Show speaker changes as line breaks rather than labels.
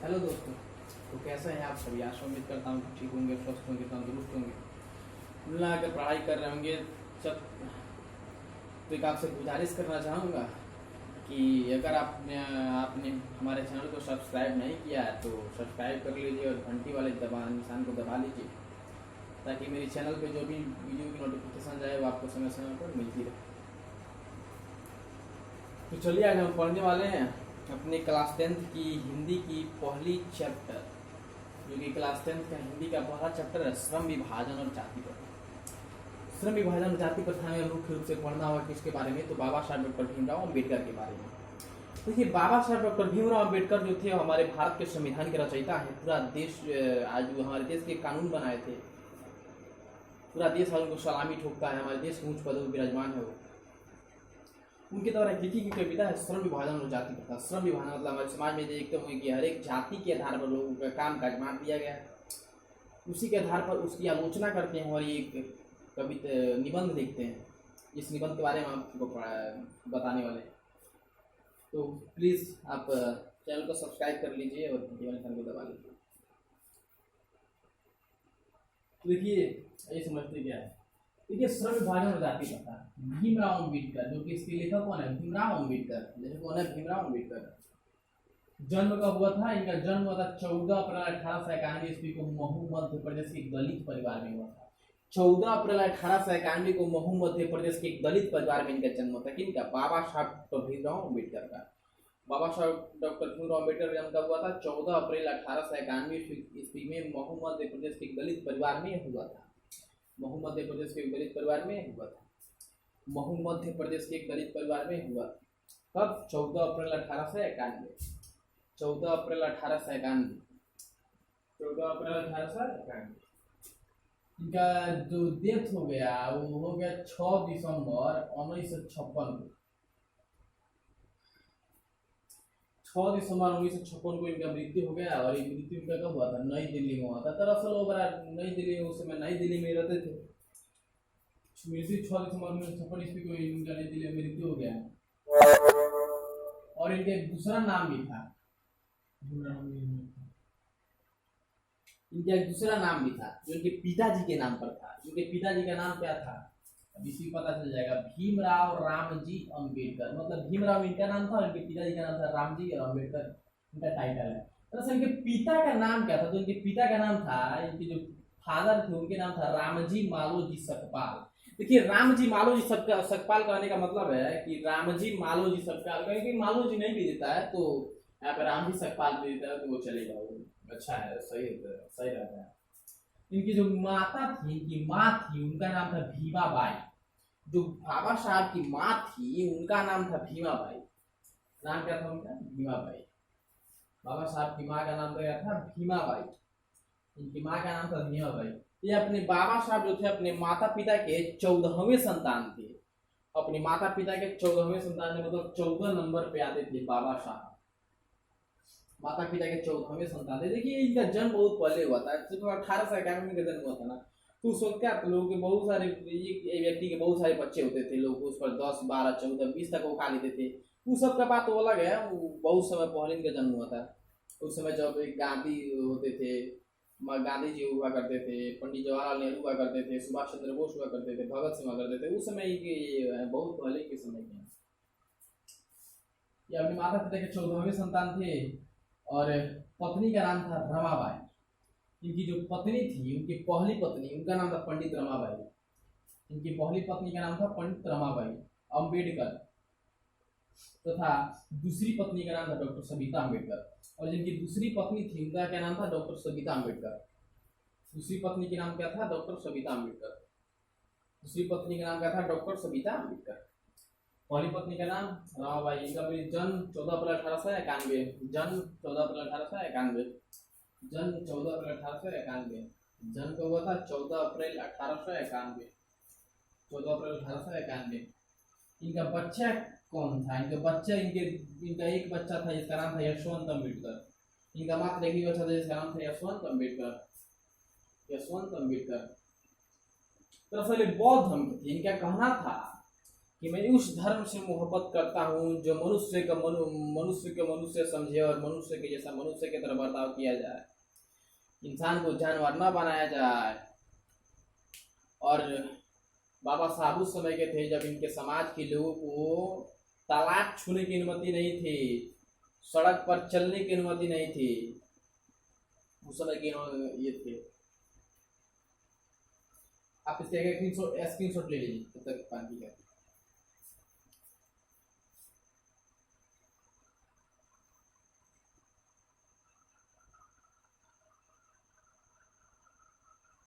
Hello दोस्तों। तो कैसे हैं आप सभी? आशा उम्मीद करता हूँ ठीक होंगे, स्वस्थ होंगे, तंदुरुस्त होंगे, मिला कर पढ़ाई कर रहे होंगे सब। तो एक आपसे गुजारिश करना चाहूँगा कि अगर आपने आपने हमारे चैनल को सब्सक्राइब नहीं किया है तो सब्सक्राइब कर लीजिए और घंटी वाले निशान को दबा लीजिए, ताकि मेरे चैनल पे जो भी वीडियो की नोटिफिकेशन जाए वो आपको समय समय पर मिलती रहे। तो चलिए आज हम पढ़ने वाले हैं अपने क्लास 10th की हिंदी की पहली चैप्टर, जो कि क्लास 10th का हिंदी का पहला चैप्टर है श्रम विभाजन और जाति प्रथा। श्रम विभाजन और जाति प्रथा में मुख्य रूप से पढ़ना होगा किसके बारे में, तो बाबा साहब डॉक्टर भीमराव अम्बेडकर के बारे में। देखिए, बाबा साहब डॉक्टर भीमराव अम्बेडकर जो थे हमारे भारत के संविधान के रचयिता है। पूरा देश आज हमारे देश के कानून बनाए थे, पूरा देश आज उनको सलामी ठोकता है, हमारे देश के उच्च पदों पर विराजमान है वो। उनके द्वारा लिखी गई कविता है श्रम विभाजन और जाति प्रथा। श्रम विभाजन मतलब हमारे समाज में देखते होंगे कि हर एक जाति के आधार पर लोगों का काम काज बांट दिया गया है, उसी के आधार पर उसकी आलोचना करते हैं और एक कविता निबंध लिखते हैं। इस निबंध के बारे में आपको बताने वाले हैं, तो प्लीज़ आप चैनल को सब्सक्राइब कर लीजिए और घंटी वाले निशान को दबा लीजिए। तो देखिए, ये समझते क्या है। देखिए, श्रम विभाजन और जाति प्रथा, भीमराव अम्बेडकर, जो कि इसके लेखक कौन है? भीमराव अम्बेडकर। लेखक कौन है? भीमराव अम्बेडकर। जन्म कब हुआ था इनका? जन्म हुआ था 14 अप्रैल 1891 ईस्वी को महू मध्य प्रदेश के एक दलित परिवार में हुआ था। 14 अप्रैल 1891 को महू मध्य प्रदेश के एक दलित परिवार में इनका जन्म हुआ था। किनका? बाबा साहब डॉक्टर भीमराव अम्बेडकर का। बाबा साहब डॉक्टर भीमराव अम्बेडकर का जन्म कब हुआ था? 14 अप्रैल 1891 ईस्वी में महू मध्य प्रदेश के एक दलित परिवार में हुआ था। महू मध्य प्रदेश के एक दलित परिवार में हुआ था। महू मध्य प्रदेश के एक दलित परिवार में हुआ। कब? 14 अप्रैल 1891। 14 अप्रैल 1891। 14 अप्रैल 1891। इनका जो डेथ हो गया वो हो गया 6 दिसंबर 1956 को। 6 दिसंबर 1956 को इनका मृत्यु हो गया। और ये मृत्यु इनका कब हुआ था? नई दिल्ली में हुआ था। दरअसल वो बड़ा नई दिल्ली में, उस समय नई दिल्ली में रहते थे। मृत्यु 6 दिसंबर 1956 ईस्वी को इनका नई दिल्ली में मृत्यु हो गया। और इनका एक दूसरा नाम भी था, इनका एक दूसरा नाम भी था जो इनके पिताजी के नाम पर था। इनके पिताजी का नाम क्या था? अब इसी पता चल जाएगा। भीमराव रामजी अम्बेडकर। मतलब भीमराव इनका नाम था और इनके पिताजी का नाम था रामजी, और अम्बेडकर इनका टाइटल है। दरअसल इनके पिता का नाम क्या था? तो इनके पिता का नाम था, इनके जो फादर थे उनके नाम था रामजी मालोजी सकपाल। देखिए, रामजी मालोजी सकपाल कहने का मतलब है कि रामजी मालोजी सकपाल, क्योंकि मालोजी नहीं भी देता है तो यहाँ पर रामजी सकपाल भी देता है तो वो चलेगा, वो अच्छा है, सही रहता है। इनकी जो माता थी, इनकी माँ थी, उनका नाम था भीमाबाई। जो बाबा साहब की माँ थी उनका नाम था भीमाबाई। नाम क्या था उनका? भीमाबाई। बाबा साहब की माँ का नाम क्या था? भीमाबाई। इनकी माँ का नाम था भीमाबाई। ये अपने बाबा साहब जो थे अपने माता पिता के 14वें संतान थे। अपने माता पिता के 14वें संतान थे, मतलब 14 नंबर पे आते थे बाबा साहब। माता पिता के 14वें संतान थे। देखिए, इनका जन्म बहुत पहले हुआ था, जब 1891 का जन्म हुआ था ना, तो उस वक्त क्या लोगों के बहुत सारे व्यक्ति के बहुत सारे बच्चे होते थे, लोग उस पर 10, 12, 14, 20 तक वो खा लेते थे। उस सब का बात तो अलग है, बहुत समय पहले इनका जन्म हुआ था। उस समय जब एक गांधी होते थे, गांधी जी हुआ करते थे, पंडित जवाहरलाल नेहरू हुआ करते थे, सुभाष चंद्र बोस हुआ करते थे, भगत सिंह हुआ करते थे, उस समय के बहुत पहले के समय के। ये अपने माता पिता के 14वें संतान थे और पत्नी का नाम था रमाबाई। इनकी जो पत्नी थी, उनकी पहली पत्नी, उनका नाम था पंडित रमाबाई। इनकी पहली पत्नी का नाम था पंडित रमाबाई अम्बेडकर, तथा दूसरी पत्नी का नाम था डॉक्टर सविता अम्बेडकर। और जिनकी दूसरी पत्नी थी उनका क्या नाम था? डॉक्टर सविता अम्बेडकर। दूसरी पत्नी का नाम क्या था? डॉक्टर सविता अम्बेडकर। दूसरी पत्नी का नाम क्या था? डॉक्टर सविता अम्बेडकर। पहली पत्नी का नाम रमाबाई। इनका जन्म 14 अप्रैल 1891। जन्म 14 अप्रैल 1891। जन्म 14 अप्रैल 1891। जन्म कब हुआ था? 14 अप्रैल 1891। 14 अप्रैल 1891। इनका बच्चा कौन था? इनका एक बच्चा था जिसका नाम था यशवंत अम्बेडकर। इनका मात्र एक ही बच्चा था जिसका नाम था यशवंत अम्बेडकर। यशवंत अम्बेडकर दरअसल बौद्ध धर्म के थे। इनका कहना था कि मैं उस धर्म से मोहब्बत करता हूँ जो मनुष्य के मनुष्य समझे और मनुष्य के जैसा मनुष्य की तरह बर्ताव किया जाए, इंसान को जानवर न बनाया जाए। और बाबा साहब उस समय के थे जब इनके समाज के लोगों को तालाब छूने की अनुमति नहीं थी, सड़क पर चलने की अनुमति नहीं थी। उस समय के ये थे। आप इसके स्क्रीनशॉट ले लीजिए तब तक पानी का।